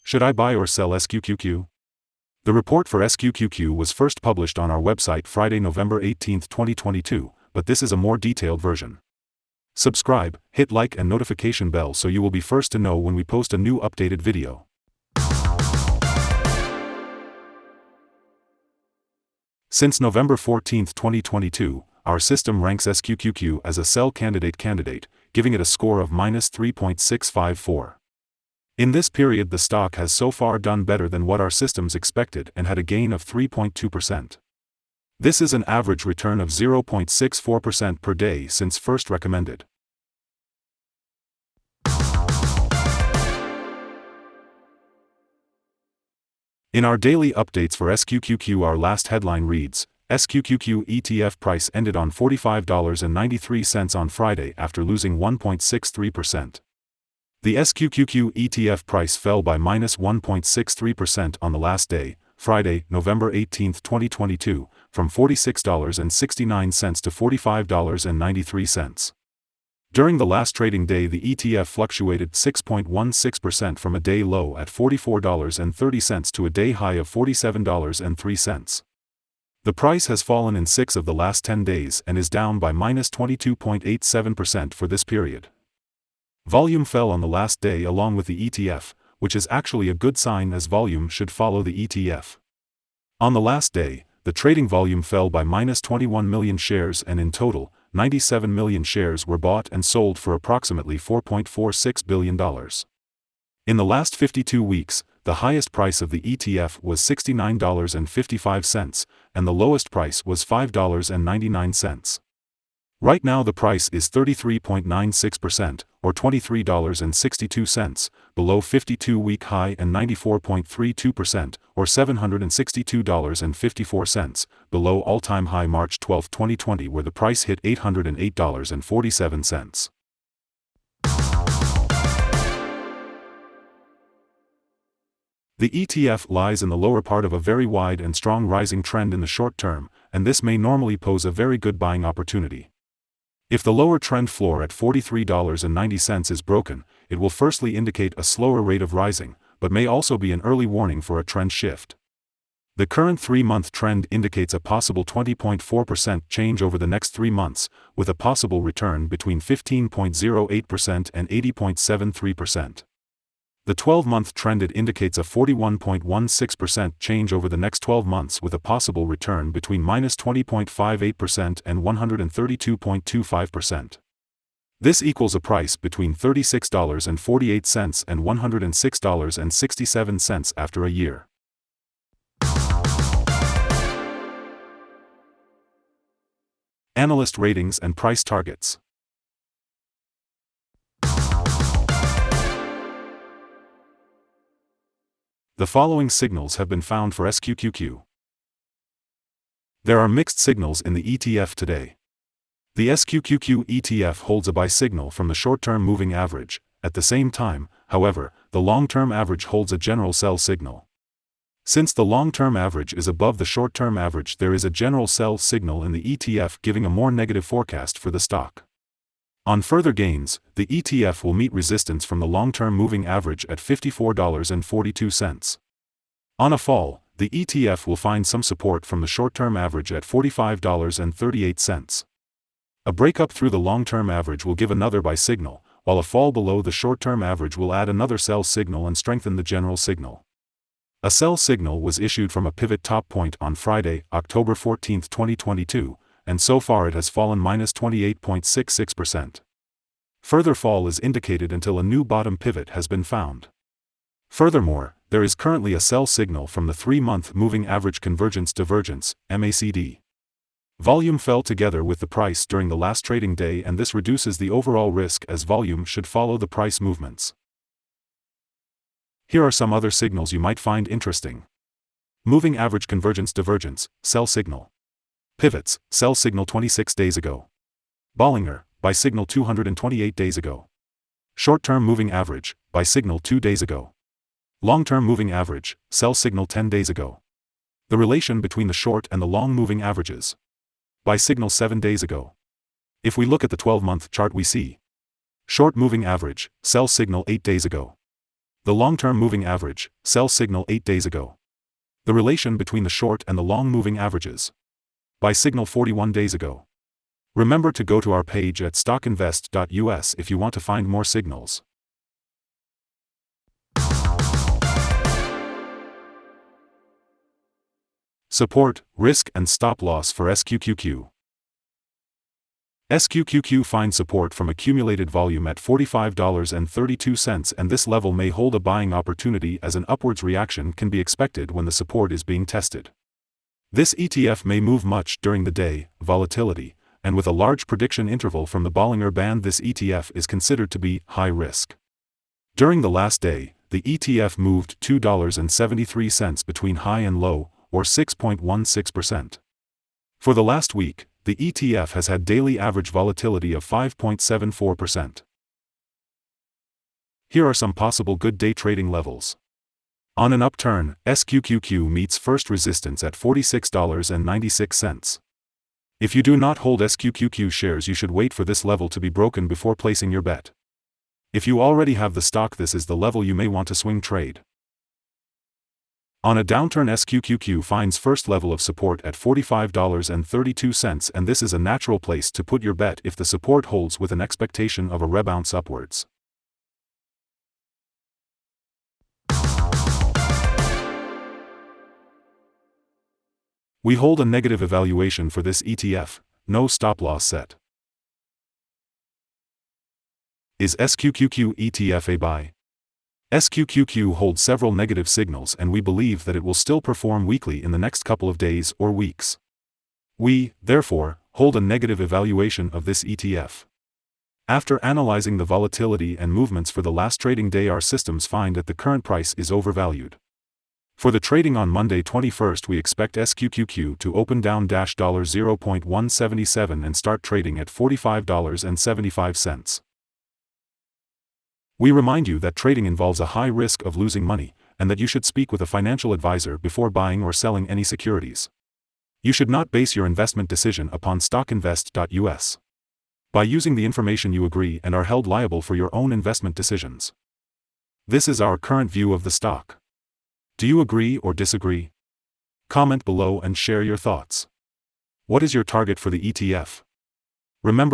Should I buy or sell SQQQ? The report for SQQQ was first published on our website Friday, November 18, 2022, but this is a more detailed version. Subscribe, hit like and notification bell so you will be first to know when we post a new updated video. Since November 14, 2022, our system ranks SQQQ as a sell candidate, giving it a score of -3.654. In this period, the stock has so far done better than what our systems expected and had a gain of 3.2%. This is an average return of 0.64% per day since first recommended. In our daily updates for SQQQ, our last headline reads, SQQQ ETF price ended on $45.93 on Friday after losing 1.63%. The SQQQ ETF price fell by -1.63% on the last day, Friday, November 18, 2022, from $46.69 to $45.93. During the last trading day, the ETF fluctuated 6.16% from a day low at $44.30 to a day high of $47.03. The price has fallen in 6 of the last 10 days and is down by -22.87% for this period. Volume fell on the last day along with the ETF, which is actually a good sign as volume should follow the ETF. On the last day, the trading volume fell by -21 million shares and in total, 97 million shares were bought and sold for approximately $4.46 billion. In the last 52 weeks, the highest price of the ETF was $69.55, and the lowest price was $5.99. Right now the price is 33.96%, or $23.62, below 52-week high and 94.32%, or $762.54, below all-time high March 12, 2020 where the price hit $808.47. The ETF lies in the lower part of a very wide and strong rising trend in the short term, and this may normally pose a very good buying opportunity. If the lower trend floor at $43.90 is broken, it will firstly indicate a slower rate of rising, but may also be an early warning for a trend shift. The current 3-month trend indicates a possible 20.4% change over the next 3 months, with a possible return between 15.08% and 80.73%. The 12-month trend indicates a 41.16% change over the next 12 months with a possible return between -20.58% and 132.25%. This equals a price between $36.48 and $106.67 after a year. Analyst ratings and price targets. The following signals have been found for SQQQ. There are mixed signals in the ETF today. The SQQQ ETF holds a buy signal from the short-term moving average. At the same time, however, the long-term average holds a general sell signal. Since the long-term average is above the short-term average, there is a general sell signal in the ETF giving a more negative forecast for the stock. On further gains, the ETF will meet resistance from the long-term moving average at $54.42. On a fall, the ETF will find some support from the short-term average at $45.38. A breakup through the long-term average will give another buy signal, while a fall below the short-term average will add another sell signal and strengthen the general signal. A sell signal was issued from a pivot top point on Friday, October 14, 2022, and so far it has fallen -28.66%. Further fall is indicated until a new bottom pivot has been found. Furthermore, there is currently a sell signal from the 3-month moving average convergence divergence, MACD. Volume fell together with the price during the last trading day, and this reduces the overall risk as volume should follow the price movements. Here are some other signals you might find interesting. Moving average convergence divergence, sell signal. Pivots, sell signal 26 days ago. Bollinger, buy signal 228 days ago. Short-term moving average, buy signal 2 days ago. Long-term moving average, sell signal 10 days ago. The relation between the short and the long moving averages. Buy signal 7 days ago. If we look at the 12-month chart, we see short moving average, sell signal 8 days ago. The long-term moving average, sell signal 8 days ago. The relation between the short and the long moving averages. Buy signal 41 days ago. Remember to go to our page at StockInvest.us if you want to find more signals. Support, risk and stop loss for SQQQ. SQQQ finds support from accumulated volume at $45.32, and this level may hold a buying opportunity as an upwards reaction can be expected when the support is being tested. This ETF may move much during the day, volatility, and with a large prediction interval from the Bollinger Band, this ETF is considered to be high risk. During the last day, the ETF moved $2.73 between high and low, or 6.16%. For the last week, the ETF has had daily average volatility of 5.74%. Here are some possible good day trading levels. On an upturn, SQQQ meets first resistance at $46.96. If you do not hold SQQQ shares, you should wait for this level to be broken before placing your bet. If you already have the stock, this is the level you may want to swing trade. On a downturn, SQQQ finds first level of support at $45.32, and this is a natural place to put your bet if the support holds with an expectation of a rebound upwards. We hold a negative evaluation for this ETF, no stop loss set. Is SQQQ ETF a buy? SQQQ holds several negative signals, and we believe that it will still perform weakly in the next couple of days or weeks. We, therefore, hold a negative evaluation of this ETF. After analyzing the volatility and movements for the last trading day, our systems find that the current price is overvalued. For the trading on Monday 21st, we expect SQQQ to open down $0.177 and start trading at $45.75. We remind you that trading involves a high risk of losing money, and that you should speak with a financial advisor before buying or selling any securities. You should not base your investment decision upon StockInvest.us. By using the information, you agree and are held liable for your own investment decisions. This is our current view of the stock. Do you agree or disagree? Comment below and share your thoughts. What is your target for the ETF? Remember